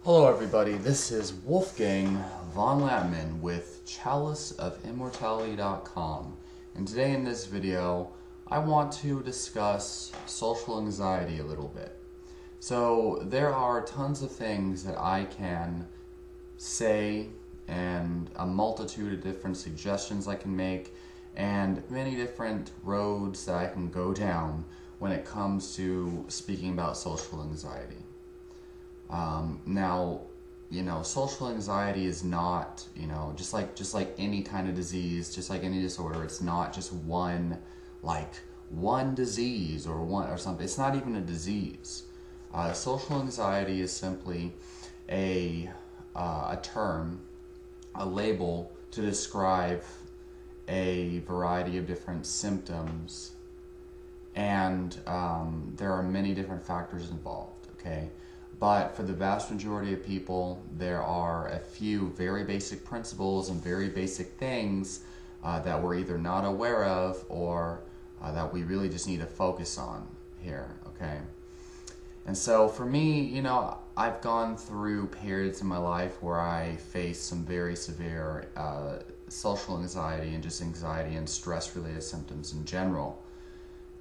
Hello everybody, this is Wolfgang von Latman with chaliceofimmortality.com, and today in this video I want to discuss social anxiety a little bit. So there are tons of things that I can say and a multitude of different suggestions I can make and many different roads that I can go down when it comes to speaking about social anxiety. Now, social anxiety is not, just like any kind of disease, just like any disorder. It's not just one disease or something. It's not even a disease. Social anxiety is simply a term, a label to describe a variety of different symptoms, and there are many different factors involved. Okay. But for the vast majority of people, there are a few very basic principles and very basic things that we're either not aware of or that we really just need to focus on here, okay? And so for me, I've gone through periods in my life where I faced some very severe social anxiety and just anxiety and stress-related symptoms in general.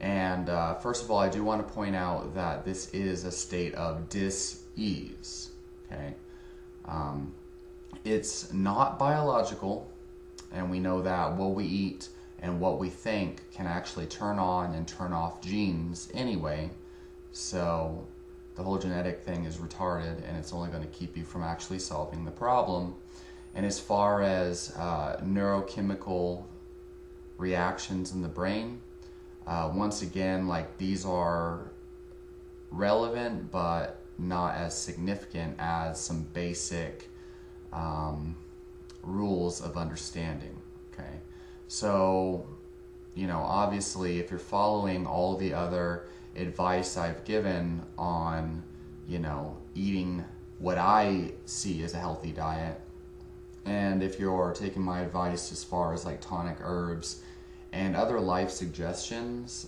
And first of all, I do want to point out that this is a state of dis-ease, okay? It's not biological, and we know that what we eat and what we think can actually turn on and turn off genes anyway, so the whole genetic thing is retarded, and it's only going to keep you from actually solving the problem. And as far as neurochemical reactions in the brain, once again, these are relevant but not as significant as some basic rules of understanding, okay? So, obviously if you're following all the other advice I've given on, eating what I see as a healthy diet, and if you're taking my advice as far as tonic herbs and other life suggestions,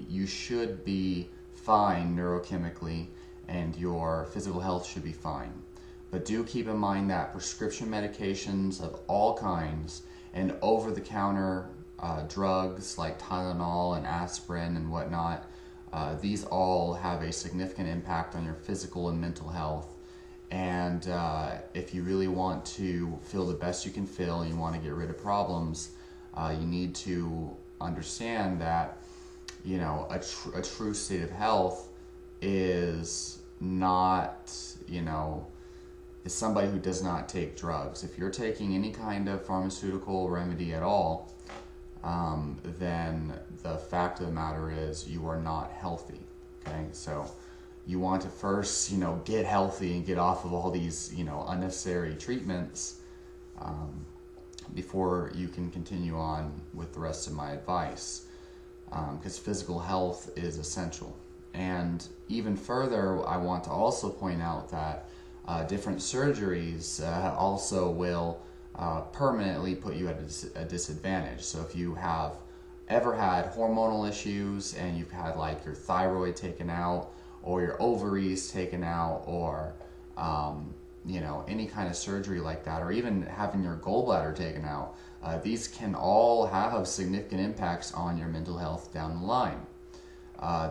you should be fine neurochemically and your physical health should be fine. But do keep in mind that prescription medications of all kinds and over-the-counter drugs like Tylenol and aspirin and whatnot, these all have a significant impact on your physical and mental health. And if you really want to feel the best you can feel and you want to get rid of problems, you need to understand that, a true state of health is not, is somebody who does not take drugs. If you're taking any kind of pharmaceutical remedy at all, then the fact of the matter is you are not healthy, okay? So you want to first, get healthy and get off of all these, unnecessary treatments, before you can continue on with the rest of my advice, because physical health is essential. And even further, I want to also point out that different surgeries also will permanently put you at a disadvantage. So if you have ever had hormonal issues and you've had your thyroid taken out or your ovaries taken out, or any kind of surgery like that, or even having your gallbladder taken out, these can all have significant impacts on your mental health down the line.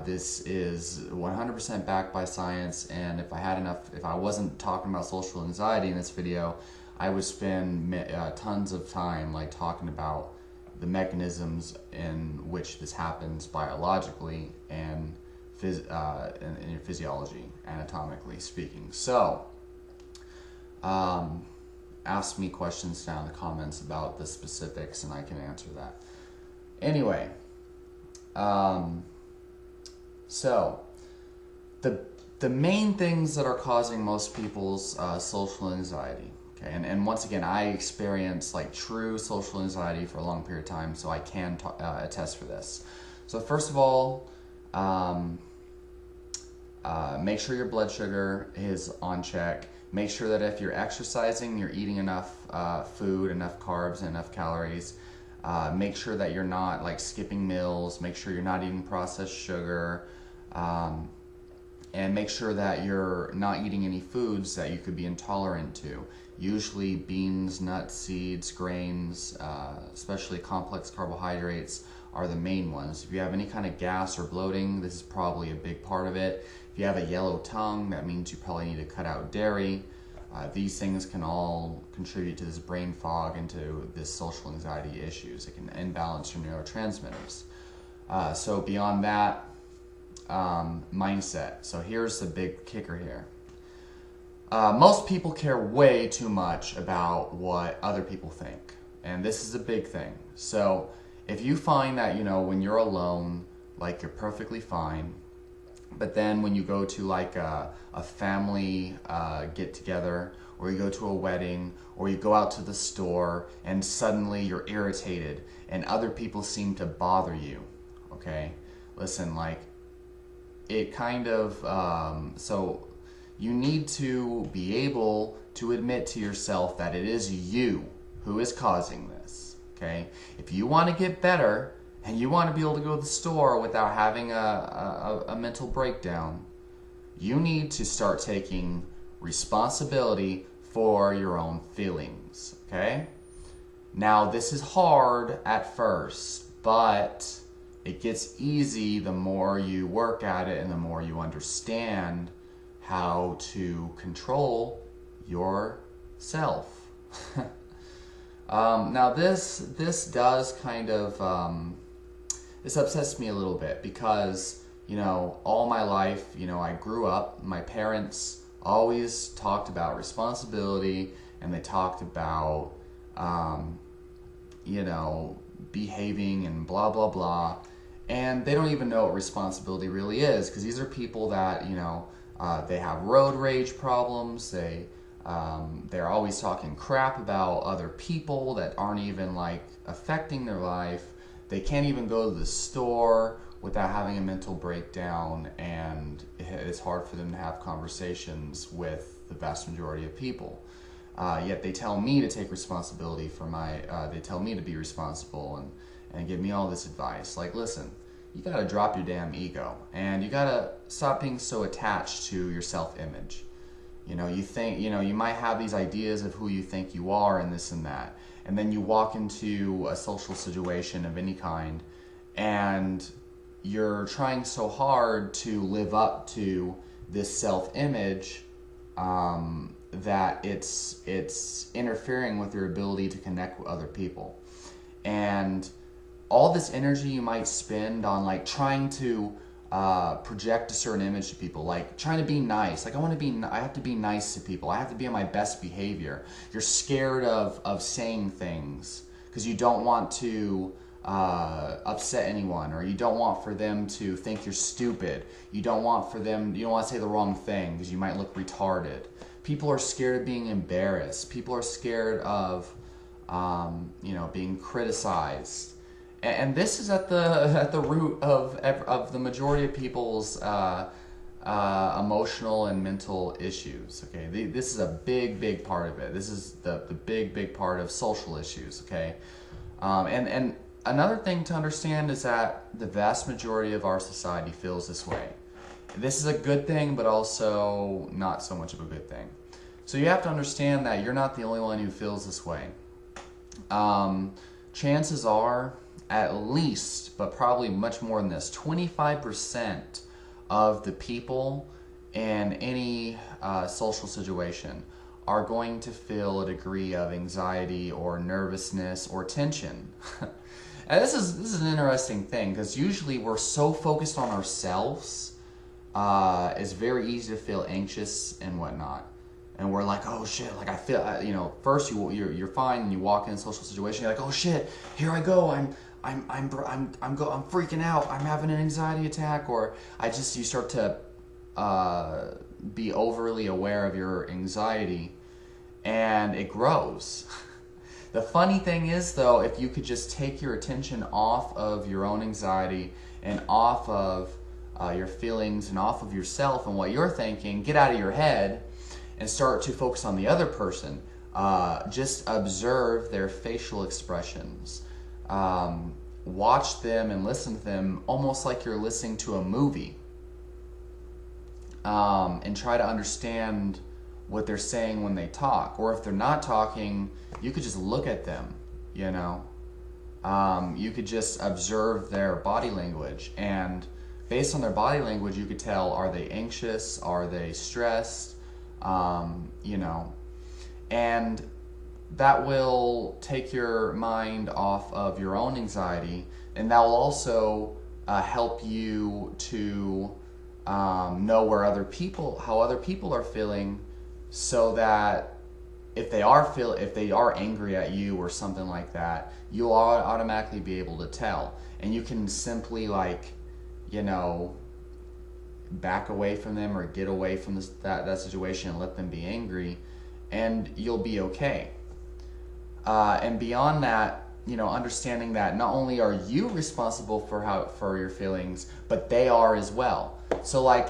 This is 100% backed by science, and if I wasn't talking about social anxiety in this video, I would spend tons of time talking about the mechanisms in which this happens biologically and in your physiology, anatomically speaking. So ask me questions down in the comments about the specifics and I can answer that. Anyway, so the main things that are causing most people's social anxiety, okay, and once again, I experienced true social anxiety for a long period of time, so I can attest for this. So first of all, make sure your blood sugar is on check. Make sure that if you're exercising, you're eating enough food, enough carbs, and enough calories. Make sure that you're not skipping meals. Make sure you're not eating processed sugar. and make sure that you're not eating any foods that you could be intolerant to. Usually beans, nuts, seeds, grains, especially complex carbohydrates are the main ones. If you have any kind of gas or bloating, this is probably a big part of it. If you have a yellow tongue, that means you probably need to cut out dairy. These things can all contribute to this brain fog and to this social anxiety issues. It can imbalance your neurotransmitters. So beyond that, mindset. So here's the big kicker here. Most people care way too much about what other people think. And this is a big thing. So if you find that, when you're alone, like you're perfectly fine, but then when you go to like a family get together, or you go to a wedding, or you go out to the store and suddenly you're irritated and other people seem to bother you, okay? Listen, like it kind of, so you need to be able to admit to yourself that it is you who is causing this, okay? If you want to get better and you want to be able to go to the store without having a mental breakdown, you need to start taking responsibility for your own feelings, okay? Now, this is hard at first, but it gets easy the more you work at it and the more you understand how to control yourself. Now, this does kind of, this upsets me a little bit because, all my life, I grew up, my parents always talked about responsibility, and they talked about, behaving and blah, blah, blah. And they don't even know what responsibility really is, because these are people that, they have road rage problems. They're always talking crap about other people that aren't even like affecting their life. They can't even go to the store without having a mental breakdown, and it's hard for them to have conversations with the vast majority of people. Yet they tell me to take responsibility for they tell me to be responsible and give me all this advice. Like, listen, you gotta drop your damn ego, and you gotta stop being so attached to your self-image. You think, you might have these ideas of who you think you are and this and that, and then you walk into a social situation of any kind, and you're trying so hard to live up to this self-image that it's interfering with your ability to connect with other people. And all this energy you might spend on like trying to project a certain image to people, like trying to be nice. Like I have to be nice to people. I have to be on my best behavior. You're scared of saying things because you don't want to upset anyone, or you don't want for them to think you're stupid. You don't want to say the wrong thing because you might look retarded. People are scared of being embarrassed. People are scared of being criticized. And this is at the root of the majority of people's emotional and mental issues. Okay, this is a big part of it. This is the big part of social issues. Okay, and another thing to understand is that the vast majority of our society feels this way. This is a good thing, but also not so much of a good thing. So you have to understand that you're not the only one who feels this way. Chances are, at least, but probably much more than this, 25% of the people in any social situation are going to feel a degree of anxiety or nervousness or tension. And this is an interesting thing, because usually we're so focused on ourselves, it's very easy to feel anxious and whatnot. And we're like, oh shit, like I feel, first you're fine and you walk in a social situation, you're like, oh shit, here I go, I'm freaking out, I'm having an anxiety attack, or you start to be overly aware of your anxiety, and it grows. The funny thing is, though, if you could just take your attention off of your own anxiety and off of your feelings and off of yourself and what you're thinking, get out of your head and start to focus on the other person. Just observe their facial expressions. Watch them and listen to them almost like you're listening to a movie. and try to understand what they're saying when they talk. Or if they're not talking, you could just look at them, you know. You could just observe their body language, and based on their body language, you could tell, are they anxious, are they stressed, you know, and that will take your mind off of your own anxiety, and that will also help you to know how other people are feeling, so that if they are angry at you or something like that, you'll automatically be able to tell, and you can simply, like, you know, back away from them or get away from that situation and let them be angry, and you'll be okay. And beyond that, you know, understanding that not only are you responsible for your feelings, but they are as well. So, like,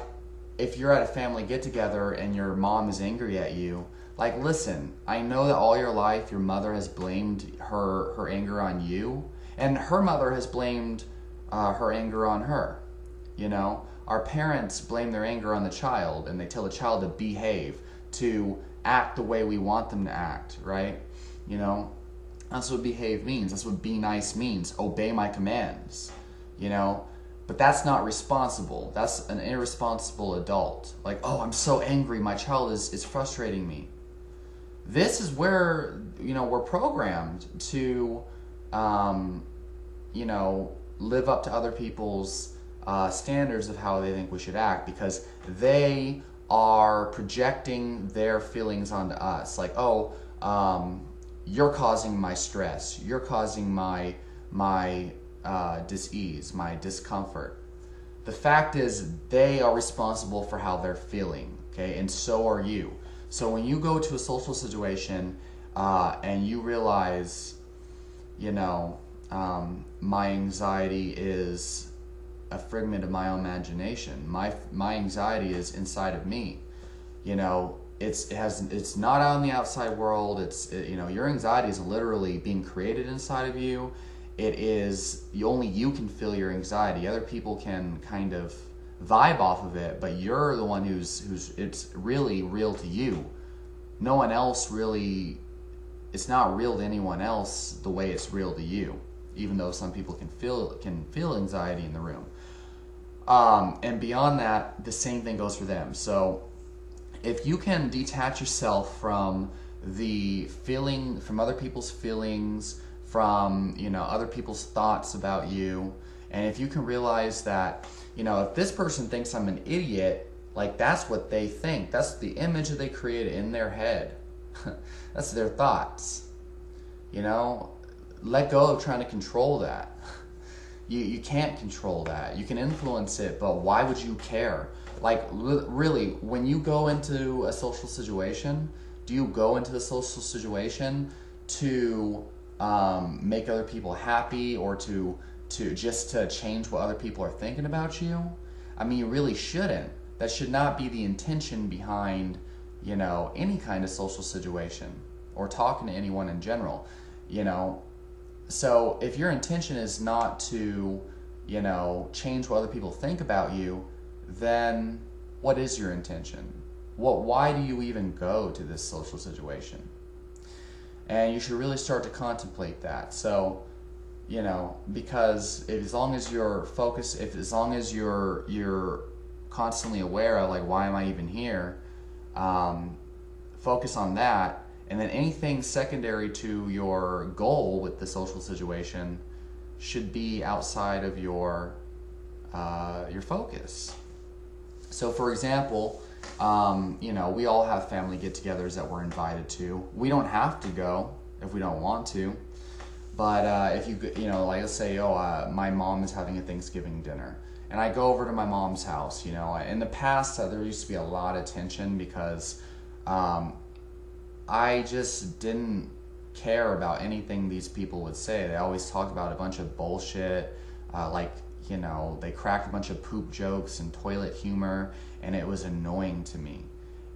if you're at a family get-together and your mom is angry at you, like, listen, I know that all your life your mother has blamed her anger on you, and her mother has blamed her anger on her. You know, our parents blame their anger on the child, and they tell the child to behave, to act the way we want them to act, right? You know, that's what behave means. That's what be nice means. Obey my commands, you know. But that's not responsible. That's an irresponsible adult. Like, oh, I'm so angry. My child is frustrating me. This is where, you know, we're programmed to, you know, live up to other people's standards of how they think we should act, because they are projecting their feelings onto us. Like, oh, you're causing my stress. You're causing my dis-ease, my discomfort. The fact is, they are responsible for how they're feeling, okay? And so are you. So when you go to a social situation and you realize, you know, my anxiety is a figment of my own imagination. My anxiety is inside of me. You know, it's not out in the outside world. You know, your anxiety is literally being created inside of you. It is only you can feel your anxiety. Other people can kind of vibe off of it, but you're the one who's it's really real to you. No one else really. It's not real to anyone else the way it's real to you, even though some people can feel anxiety in the room. And beyond that, the same thing goes for them. So if you can detach yourself from from other people's feelings, from, you know, other people's thoughts about you, and if you can realize that, you know, if this person thinks I'm an idiot, like, that's what they think. That's the image that they create in their head. That's their thoughts. You know, let go of trying to control that. You can't control that. You can influence it, but why would you care? Like, really, when you go into a social situation, do you go into the social situation to make other people happy, or to change what other people are thinking about you? I mean, you really shouldn't. That should not be the intention behind, you know, any kind of social situation or talking to anyone in general, you know. So if your intention is not to, you know, change what other people think about you, then what is your intention? Why do you even go to this social situation? And you should really start to contemplate that. So, you know, because as long as you're focused, as long as you're constantly aware of, like, why am I even here? Focus on that. And then anything secondary to your goal with the social situation should be outside of your focus. So, for example, you know, we all have family get-togethers that we're invited to. We don't have to go if we don't want to. But if you know, like, let's say, my mom is having a Thanksgiving dinner, and I go over to my mom's house. You know, in the past, there used to be a lot of tension because I just didn't care about anything these people would say. They always talked about a bunch of bullshit, like, you know, they cracked a bunch of poop jokes and toilet humor, and it was annoying to me.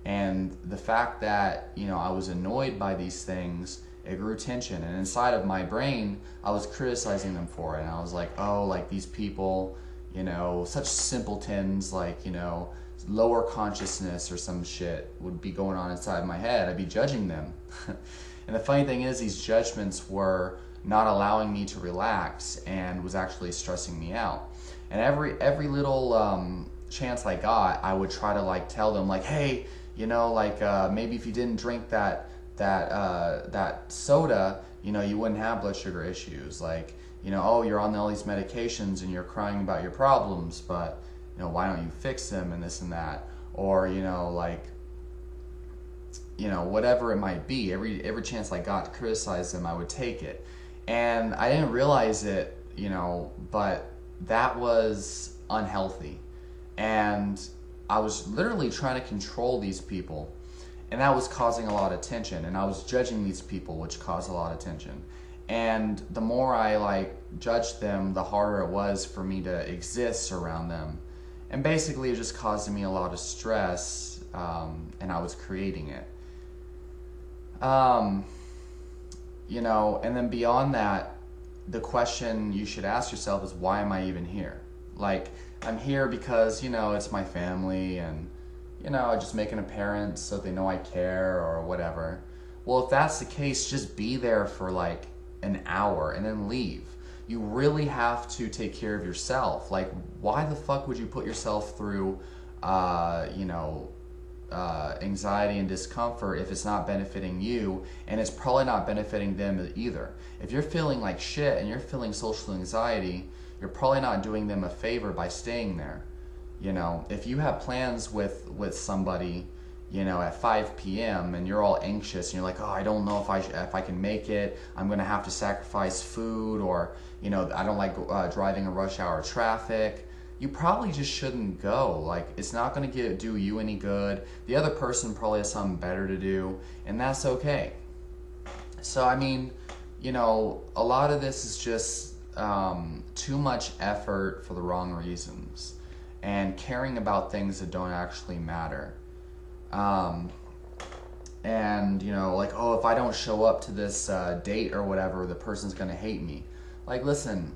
And the fact that, you know, I was annoyed by these things, it grew tension. And inside of my brain, I was criticizing them for it. And I was like, oh, like, these people, you know, such simpletons, like, you know, lower consciousness or some shit would be going on inside my head. I'd be judging them. And the funny thing is, these judgments were not allowing me to relax and was actually stressing me out. And every little chance I got, I would try to like tell them like, hey, you know, like maybe if you didn't drink that soda, you know, you wouldn't have blood sugar issues. Like, you know, oh, you're on all these medications and you're crying about your problems, but, you know, why don't you fix them and this and that? Or, you know, like, you know, whatever it might be. Every chance I got to criticize them, I would take it. And I didn't realize it, you know, but that was unhealthy. And I was literally trying to control these people. And that was causing a lot of tension. And I was judging these people, which caused a lot of tension. And the more I like judged them, the harder it was for me to exist around them. And basically it just caused me a lot of stress, and I was creating it. You know, and then beyond that, the question you should ask yourself is, why am I even here? Like, I'm here because, you know, it's my family and, you know, I just make an appearance so they know I care or whatever. Well, if that's the case, just be there for like an hour and then leave. You really have to take care of yourself. Like, why the fuck would you put yourself through, you know, anxiety and discomfort if it's not benefiting you, and it's probably not benefiting them either. If you're feeling like shit and you're feeling social anxiety, you're probably not doing them a favor by staying there. You know, if you have plans with somebody, you know, at 5 p.m. and you're all anxious and you're like, oh, I don't know if I can make it, I'm gonna have to sacrifice food, or, you know, I don't like driving in rush hour traffic, you probably just shouldn't go. Like, it's not going to do you any good. The other person probably has something better to do, and that's okay. So, I mean, you know, a lot of this is just too much effort for the wrong reasons and caring about things that don't actually matter. And, you know, like, oh, if I don't show up to this date or whatever, the person's going to hate me. Like, listen,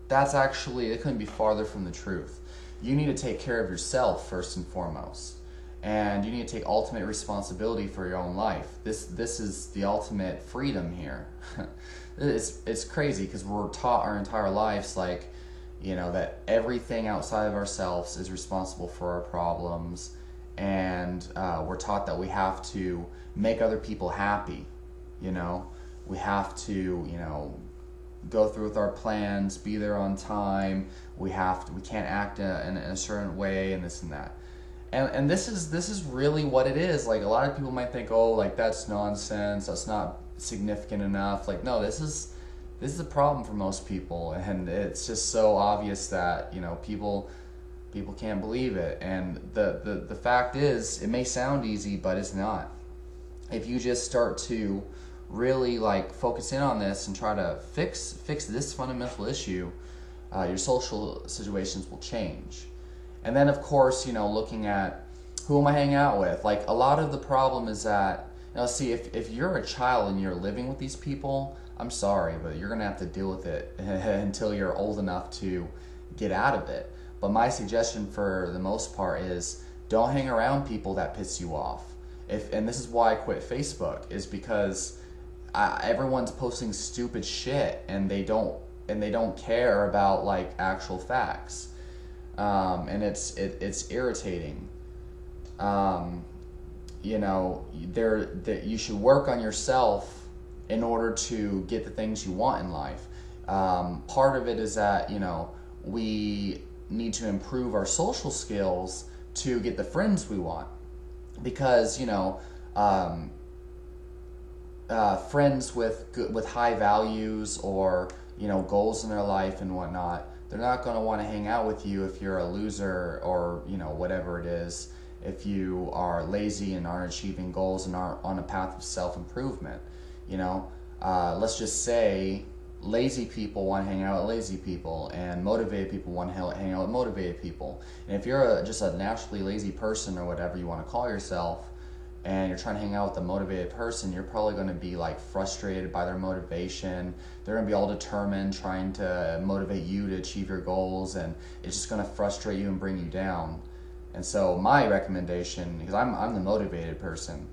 that's actually, it couldn't be farther from the truth. You need to take care of yourself first and foremost. And you need to take ultimate responsibility for your own life. This is the ultimate freedom here. It's crazy because we're taught our entire lives, like, you know, that everything outside of ourselves is responsible for our problems. And we're taught that we have to make other people happy, you know. We have to, you know, go through with our plans, be there on time. We can't act in a certain way, and this and that. And this is really what it is. Like, a lot of people might think, oh, like, that's nonsense, that's not significant enough. Like, no, this is a problem for most people, and it's just so obvious that, you know, people can't believe it. And the fact is, it may sound easy, but it's not. If you just start to really like focus in on this and try to fix this fundamental issue, your social situations will change. And then, of course, you know, looking at who am I hanging out with? Like, a lot of the problem is that, you know, see, if you're a child and you're living with these people, I'm sorry, but you're gonna have to deal with it until you're old enough to get out of it. But my suggestion for the most part is, don't hang around people that piss you off. And this is why I quit Facebook, is because everyone's posting stupid shit and they don't care about like actual facts, and it's irritating. You know, you should work on yourself in order to get the things you want in life. Part of it is that, you know, we need to improve our social skills to get the friends we want, because, you know, friends with high values or, you know, goals in their life and whatnot, they're not going to want to hang out with you if you're a loser, or, you know, whatever it is, if you are lazy and aren't achieving goals and aren't on a path of self-improvement. You know, let's just say lazy people want to hang out with lazy people, and motivated people want to hang out with motivated people. And if you're just a naturally lazy person, or whatever you want to call yourself, and you're trying to hang out with a motivated person, you're probably going to be like frustrated by their motivation. They're going to be all determined, trying to motivate you to achieve your goals, and it's just going to frustrate you and bring you down. And so my recommendation, because I'm the motivated person,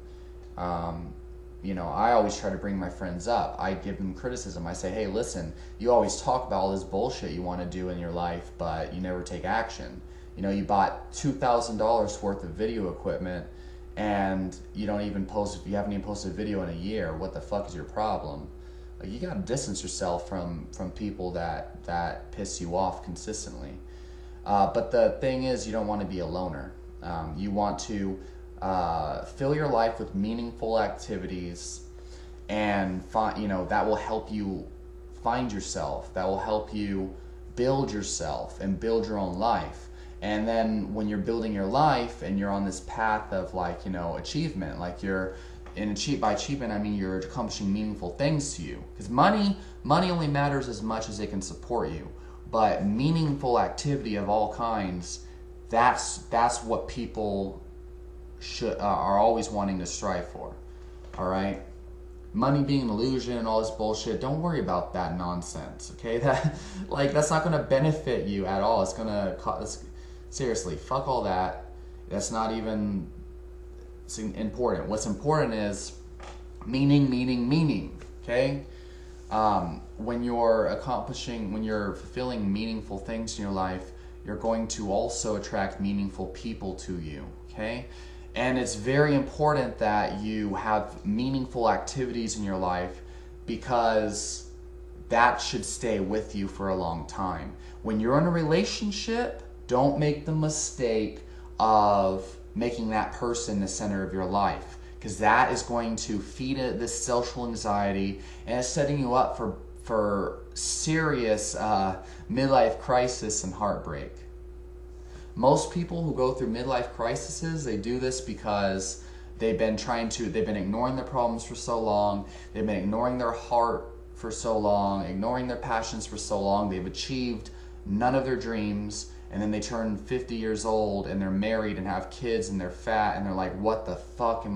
you know, I always try to bring my friends up. I give them criticism. I say, hey, listen, you always talk about all this bullshit you want to do in your life, but you never take action. You know, you bought $2,000 worth of video equipment and you haven't even posted a video in a year. What the fuck is your problem? Like, you gotta distance yourself from people that piss you off consistently. But the thing is, you don't want to be a loner. You want to fill your life with meaningful activities, and that will help you find yourself. That will help you build yourself and build your own life. And then when you're building your life and you're on this path of achievement, by achievement I mean you're accomplishing meaningful things to you. Because money only matters as much as it can support you. But meaningful activity of all kinds, that's what people are always wanting to strive for. All right? Money being an illusion and all this bullshit, don't worry about that nonsense, okay? That's not going to benefit you at all. It's going to seriously, fuck all that. That's not even important. What's important is meaning, okay? When you're fulfilling meaningful things in your life, you're going to also attract meaningful people to you, okay? And it's very important that you have meaningful activities in your life, because that should stay with you for a long time. When you're in a relationship, don't make the mistake of making that person the center of your life, because that is going to feed this social anxiety, and it's setting you up for serious midlife crisis and heartbreak. Most people who go through midlife crises, they do this because they've been ignoring their problems for so long, they've been ignoring their heart for so long, ignoring their passions for so long, they've achieved none of their dreams, and then they turn 50 years old and they're married and have kids and they're fat and they're like, what the fuck,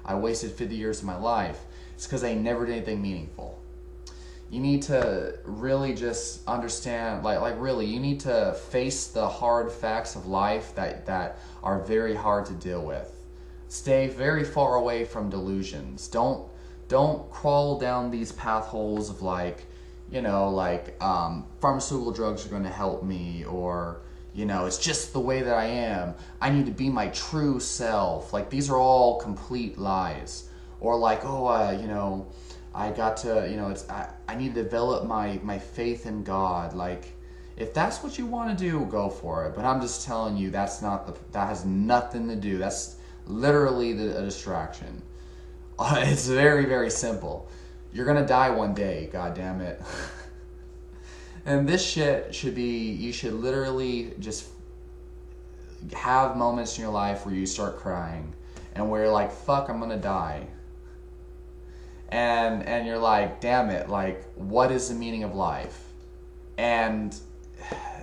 I wasted 50 years of my life. It's because they never did anything meaningful. You need to really just understand, really, you need to face the hard facts of life that are very hard to deal with. Stay very far away from delusions. Don't crawl down these path holes of pharmaceutical drugs are going to help me, or it's just the way that I am, I need to be my true self. These are all complete lies. Or I got to, I need to develop my faith in God. If that's what you want to do, go for it. But I'm just telling you, that has nothing to do. That's literally a distraction. It's very, very simple. You're gonna die one day, god damn it. And this shit you should literally just have moments in your life where you start crying and where you're like, fuck, I'm gonna die. And you're like, damn it, what is the meaning of life? And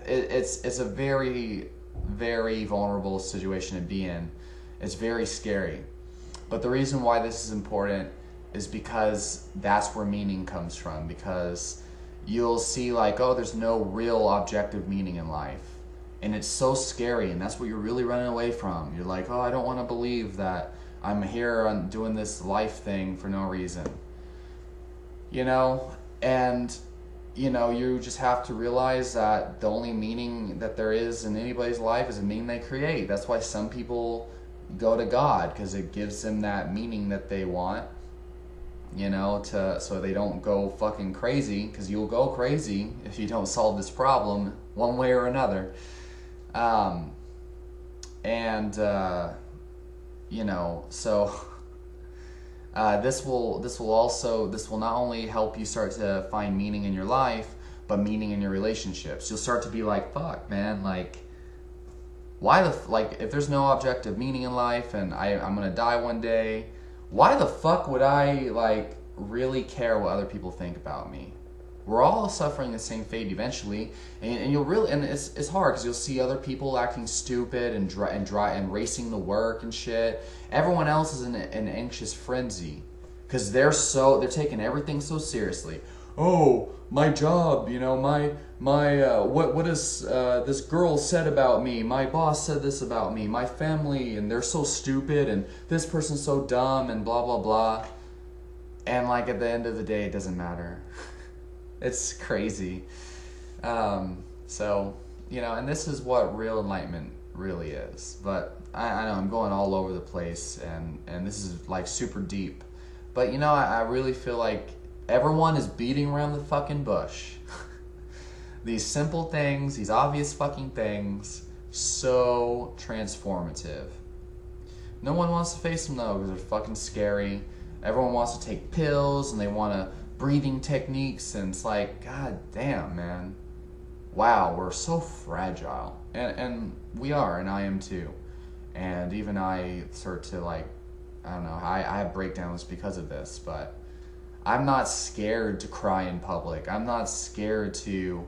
it's a very, very vulnerable situation to be in. It's very scary. But the reason why this is important is because that's where meaning comes from. Because you'll see there's no real objective meaning in life. And it's so scary, and that's what you're really running away from. You're like, I don't want to believe that I'm here doing this life thing for no reason. And you just have to realize that the only meaning that there is in anybody's life is a meaning they create. That's why some people go to God, because it gives them that meaning that they want. So they don't go fucking crazy, because you'll go crazy if you don't solve this problem one way or another. This will not only help you start to find meaning in your life, but meaning in your relationships. You'll start to be like, fuck, man, if there's no objective meaning in life and I'm gonna die one day, why the fuck would I really care what other people think about me? We're all suffering the same fate eventually, and you'll really, and it's hard because you'll see other people acting stupid and racing to work and shit. Everyone else is in an anxious frenzy because they're taking everything so seriously. oh, my job, what is this girl said about me, my boss said this about me, my family, and they're so stupid, and this person's so dumb, and blah blah blah. And like at the end of the day, it doesn't matter. It's crazy. So, and this is what real enlightenment really is. But I know I'm going all over the place, and this is like super deep. But I really feel like everyone is beating around the fucking bush. These simple things, these obvious fucking things, so transformative. No one wants to face them though, because they're fucking scary. Everyone wants to take pills, and they want to breathing techniques, and it's like, god damn, man. Wow, we're so fragile. And we are, and I am too. And even I start to I don't know, I have breakdowns because of this, but I'm not scared to cry in public. I'm not scared to,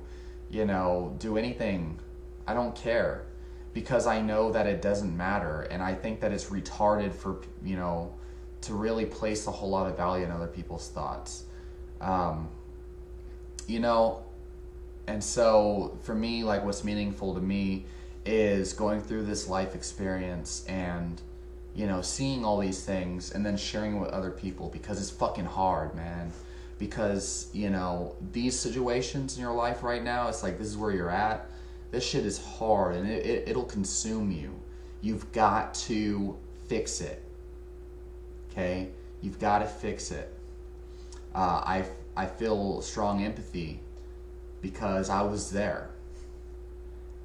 do anything. I don't care, because I know that it doesn't matter, and I think that it's retarded for, to really place a whole lot of value in other people's thoughts. And so for me, like, what's meaningful to me is going through this life experience and, seeing all these things and then sharing it with other people, because it's fucking hard, man. Because, these situations in your life right now, it's like, this is where you're at. This shit is hard, and it'll consume you. You've got to fix it. Okay? You've got to fix it. I feel strong empathy because I was there.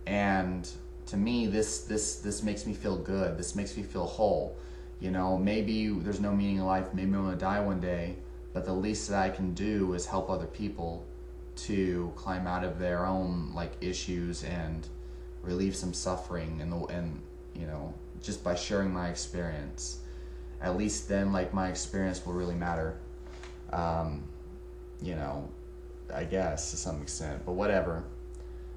And to me, this makes me feel good. This makes me feel whole. Maybe there's no meaning in life. Maybe I'm going to die one day. But the least that I can do is help other people to climb out of their own issues and relieve some suffering, and just by sharing my experience. At least then, my experience will really matter. I guess to some extent, but whatever.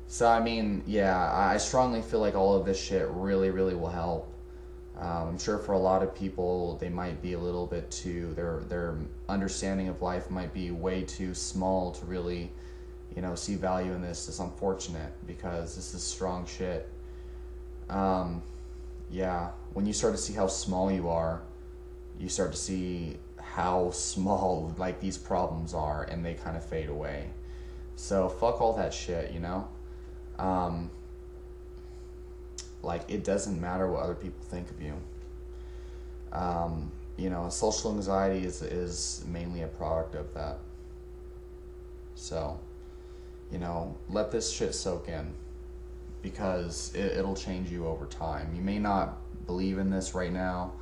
So I strongly feel like all of this shit really, really will help. I'm sure for a lot of people, they might be a little bit too, their understanding of life might be way too small to really, see value in this. It's unfortunate, because this is strong shit. When you start to see how small you are, you start to see how small these problems are, and they kind of fade away. So fuck all that shit, it doesn't matter what other people think of you. Social anxiety is mainly a product of that. So, let this shit soak in, because it'll change you over time. You may not believe in this right now,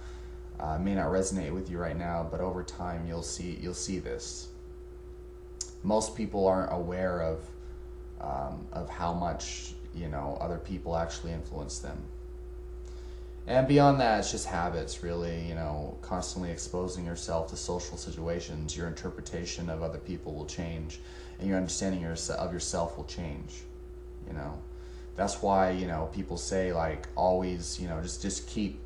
may not resonate with you right now, but over time you'll see this. Most people aren't aware of how much other people actually influence them. And beyond that, it's just habits, really. Constantly exposing yourself to social situations, your interpretation of other people will change, and your understanding of yourself will change. That's why people say always just keep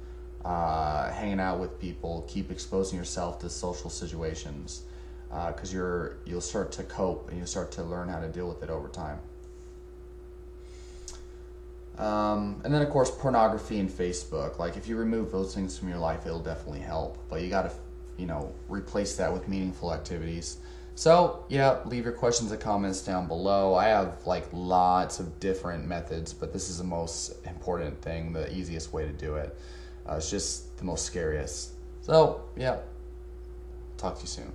hanging out with people, keep exposing yourself to social situations, because you'll start to cope, and you'll start to learn how to deal with it over time. And then of course pornography and Facebook. If you remove those things from your life, it'll definitely help. But you gotta, replace that with meaningful activities. So yeah, leave your questions and comments down below. I have lots of different methods, but this is the most important thing, the easiest way to do it. It's just the most scariest. So yeah, talk to you soon.